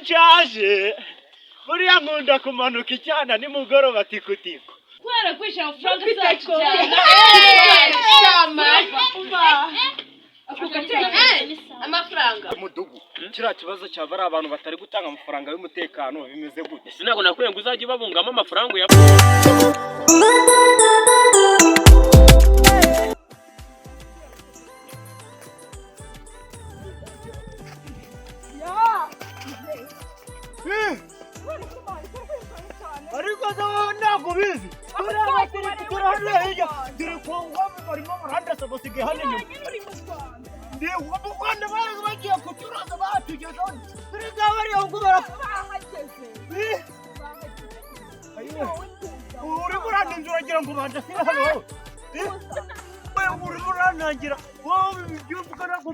nshaje buriya nkunda kumanuka icyana nimugoroba tikutiko kwera kwisha amafaranga zacu cyane amafaranga mudugu kira kibazo cyavara abantu batari gutanga amafaranga y'umutekano bimeze gute sinago nakwiye ngo uzaje babungamo amafaranga ya ariko ndabona kubizi turi kongo barimo barandasa basigaye hano nyuma ndiye wabukanda bagiye kucuruza batugeza turi gabari ahubwo barahageze uri kurandinjura uragira ngo bandasire hano uri kuranangira wowe byuvuga nako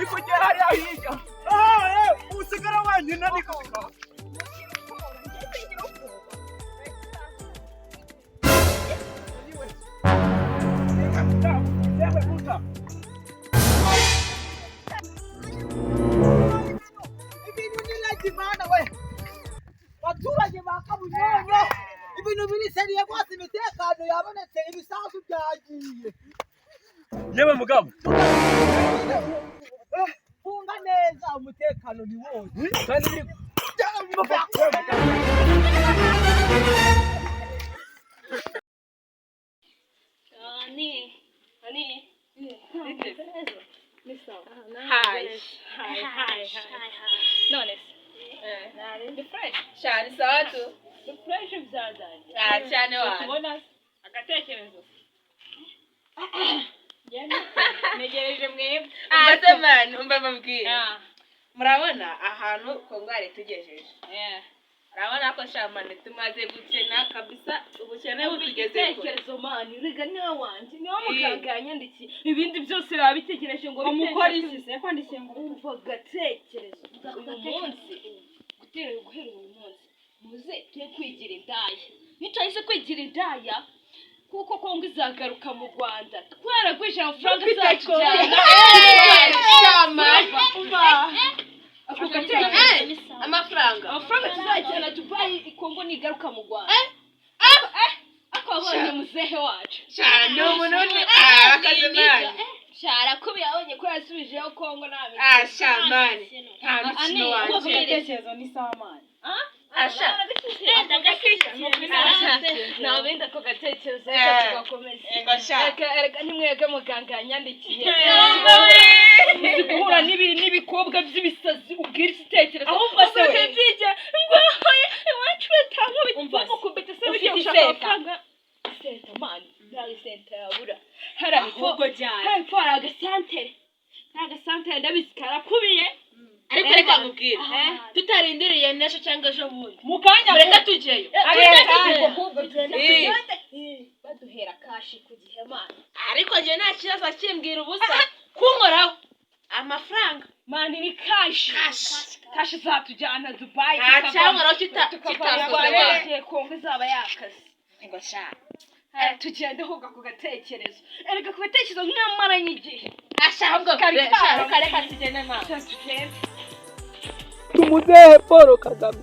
ikugera hariya hirya usigara wenyine niko abaturage bakabunyonyo ibintu biriseriye rwose imitekano yabonetse ibisasu byagiye yewe mugabo funga neza umutekano ni wose kandi Hi. Nones. The fresh. Shani saatu. The fresh mzazani. Chane wa. Tubona agatekerezo. Negereje mwebwe. Asemani umba mabwiye. Murabona ahantu kongware tugejeje. Urabona ko shamane tumaze gukena kabisa ubukene butugeze ko. Tekerezo mani riga niwe wanje niwe muganganya ndiki ibindi byose rabitekereje ngo umukora iki se kwandike ngo umva gatekerezo. Uyu munsi guhera uyu munsi muze twe kwigira indaya. Nicayise kwigira indaya kuko Kongo izagaruka mu Rwanda. Twara kwisha amafaranga zacu cyane. Amafaranga tuzajyana Dubai Kongo nigaruka mu Rwanda. Akabonye muzehe wacu. Cyane umunoni akazemani. Shara kubi yabonye ko yasubijeho Kongo nabi. Shamani. Nta mikino wacu. Tekerezo ni samani. Asha. Nabenda ko gatekerezo tugakomeza. Erega nimwege muganga yanyandikiye. Guhura n'ibikobwa by'ibisazi ubwira itekerezo. Ahumva se bijya ngo iwacu batanga bituma kubita se bishaka. Senta man, nari senta yabura. Harahubwo cyane. Hepfo agasantere. Agasantere ndabisikara kubiye. Ariko reka mubwira tutarindiriye nesho cyangwa ejo bundi mukanya reka tujeyo baduhera kashi ku gihe mana ariko je nta kibazo kimbwira ubusa kunkoraho amafaranga mani ni kashi zatujyana Dubai cyangwa kitasoze Kongo izaba yakaze ngo sha tugende hoga ku gatekerezo erega ku gatekerezo nkamaranye igihe ashahubwo kareka tugende ma tumuzehe Paul Kagame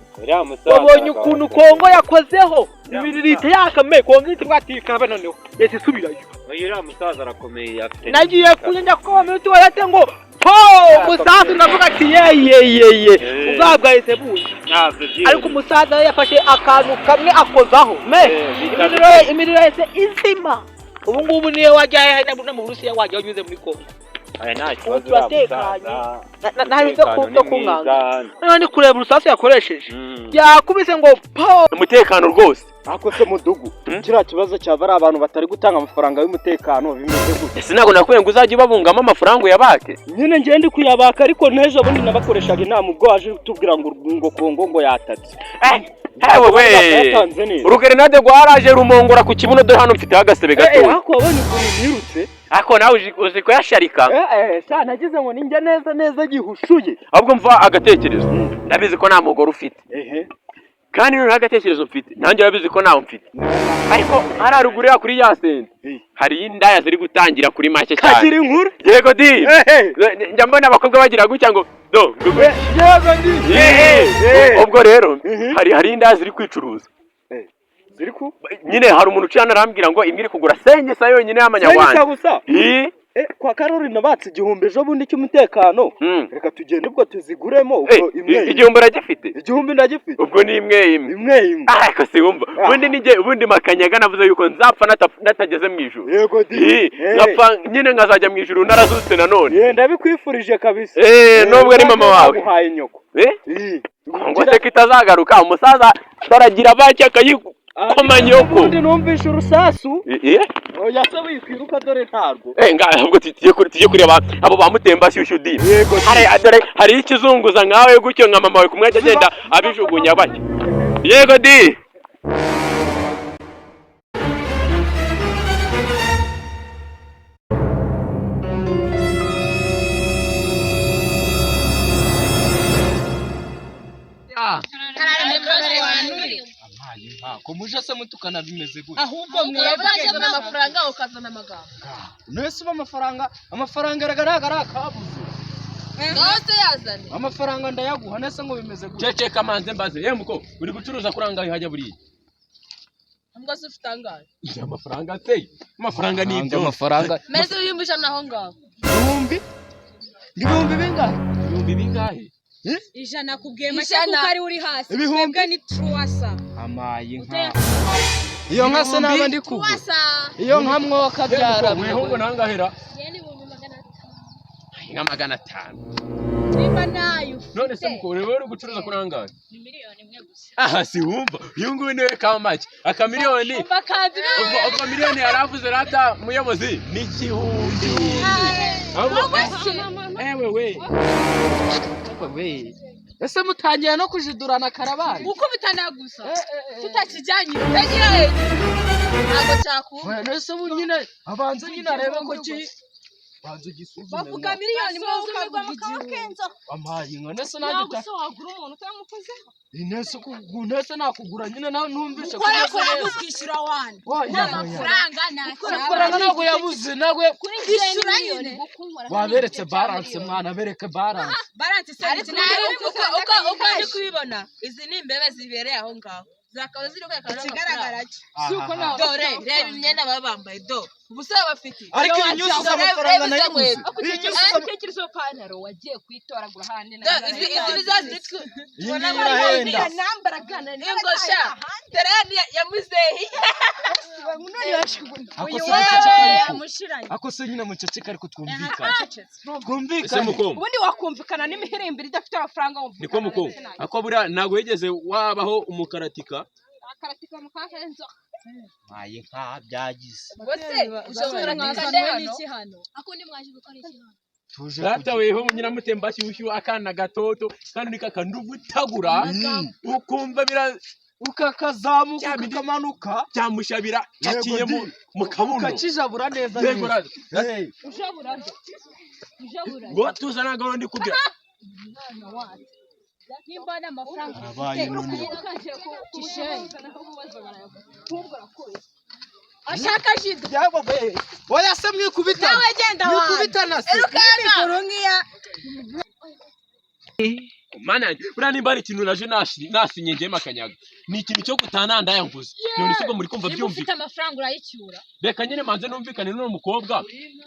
wabonye ukuntu Kongo yakozeho ibirite yakame Kongo itwatika banoneho yese subirayo uriya musaza arakomeye afite nagiye kunyanja ko minuti warate ngo musaza ndavuga ati ye ubwabwa yese buye ariko umusaza yafashe akantu kamwe akozaho imiriro yese izima ubu ngubu niye wajya no mu Burusiya wajya unyuze muri Kongo aya nta kibazo nahize kuto kunganga none kureba urusasa yakoresheje yakubise ngo umutekano rwose akose mudugu kira kibazo cyavara abantu batari gutanga amafaranga y'umutekano bimeze gute sinago nakwiye ngo uzaje babungamo amafaranga yabake nyine ngende kuyabaka ariko nejo bundi nabakoreshaga inama ubwo waje tubwira ngo Kongo ngo yatatse we urugerinade rwaraje rumongora ku kibuno do hano mfite agasebe gato ako wabonye ukuntu nirutse ako nawe uzi ko yasharika sha nagize ngo ninjye neza gihushuye ahubwo mva agatekerezo ndabizi ko nta mugore ufite kandi none agatekerezo mfite nanjye urabizi ko nawe mfite ariko hararugurira kuri ya sente hari indaya ziri gutangira kuri make cyane kagira inkuru yego di njya mbona abakobwa bagira gutya ngo do yego di ubwo rero hari indaya ziri kwicuruza ziri ku nyine hari umuntu ucana arambwira ngo imwe iri kugura senyesa yonyine y'amanyarwanda gusa kwa Karori nabatse igihumbi ejo bundi cy'umutekano reka tugende ubwo tuziguremo ubwo imwe igihumbi uragifite igihumbi ndagifite ubwo ni imwe ariko si wumva ubundi makanyaga navuze yuko nzapfa natageze mu ijuru yego di nkapfa nyine nkazajya mu ijuru narazutse nanone ndabikwifurije kabisa nubwo ari mama wawe uhaye nyoko ngo se kitazagaruka umusaza baragira bake akayikoma nyoko ubundi numvishe urusasu oya se wikwiruka dore ntarwo ahubwo tujye kureba abo bamutemba shyushyu di hari ikizunguza nkawe gutyo nka mama wawe kumwe agenda abijugunya bake yego di kumuje se mutukana bimeze gute ahubwo mwebwe amafaranga ukazana amagambo nese amafaranga aragaragara akabuze nose yazane amafaranga ndayaguha nese ngo bimeze gute cece kamanze mbaze muko uri gucuruza kurangaye hajya buri ambwa se ufite angahe amafaranga se amafaranga ni ibyo amafaranga meze uyumbisha naho ngaho ibihumbi bingahe ijana kubwiye make kuko ari uri hasi twebwe ni truwasa amaye inka iyo nka se naba ndi kugo iyo nka mwoka byara mwehungu nangahera yeni 500 nimba nayo none se muko uri gucuruza kurangaye ni miliyoni imwe gusa si wumva uyu nguyu niwe kamake akamiliyoni ubwo miliyoni yaravuze rata muyobozi ni igihumbi we ese mutangiye no kujidurana karabari uko bitanagusa tutakijyanye yagira ntago cyakuba nese nyine abanze nyine arebe ko ki banze gisuzume bavuga miliyoni muzumirwa mukabakenza amaye inka nese nanjye wagura umuntu utamukozeho nese nakugura nyine nawe ntumvishe ko yakwishyura wani amafaranga ntabwo yabuze nawe kwishyura nyine waberetse balance mwana bereke balance ariko uko ndi kubibona izi ni imbebe zibereye aho ngaho zakaba ziri kwekana kigaragara cyuko nawe dore reba imyenda baba bambaye do ubusaba bafite ariko inyuzi z'amafaranga nayibuze inyuzi pantaro wagiye kwitoragura handi izi zazitwe tubona barahenda nambaragana ingosha tereni ya muzehi none yashiguna ako se nyine muceceka ariko twumvikana ubundi wakumvikana n'imihirimbiri idafite amafaranga niko muko ako buriya ntago yigeze wabaho umukaratika mukakenzo maye nka byagize bose ushobora nkazanwe n'iki hano akundi mwaje gukora iki hano rata weho nyiramutemba shyushyu akana gatoto kandi nikakandugutagura ukumva ukakazamuka ukamanuka cyamushabira cyakiye mu kabuno ukakijabura neza ujabura ngo tuzana gahoro ndi kubwira nimba n'amafaranga ashaka jido yabo oya se mwikubita nawe genda mwikubitana se mikoro nkiya mana buriya nimba ari ikintu naje nasinye ngiye makanyaga ni ikintu cyo gutananda yanguze none sibwo muri kumva byumvika ufite amafaranga urayicyura reka nyine manze numvikane n'uwo mukobwa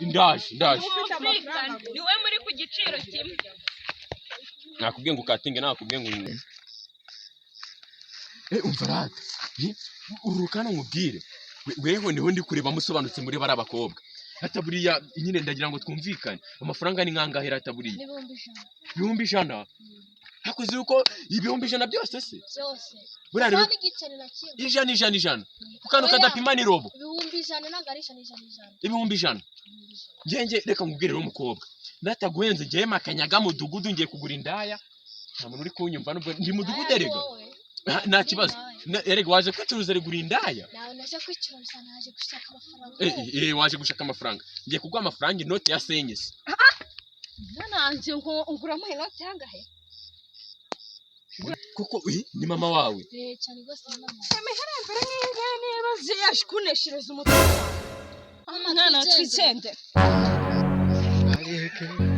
ndaje niwe muri ku giciro kimwe nakubwiye ngo ukatinge nakubwiye ngo umva rata urukana nkubwire weho niho ndi kureba musobanutse muri bari abakobwa hataburiya nyine ndagira ngo twumvikane amafaranga ni nkangahera hataburiya 100 hakuzi uko 100 byose se byose buriya rero igiceri na kimwe ijana ukano kadapima ni robo 100 nagarisha ni 100 ngenge reka nkubwire rero umukobwa nataguhenze ngiye makanyaga mudugudu ngiye kugura indaya nta muntu uri kunyumva nubwo ndi mudugudu erega nta kibazo erega waje kwicuruza regura indaya nawe naje kwicuruza naje gushaka amafaranga waje gushaka amafaranga ngiye kugwa amafaranga inote ya senyese nananje nguramo inote yangahe Kuko ni mama wawe. cyane rwose ni mama. Imiherembere nk'ingahe niba ziyaje kuneshereza umutima. Mwana twitsende. Areke.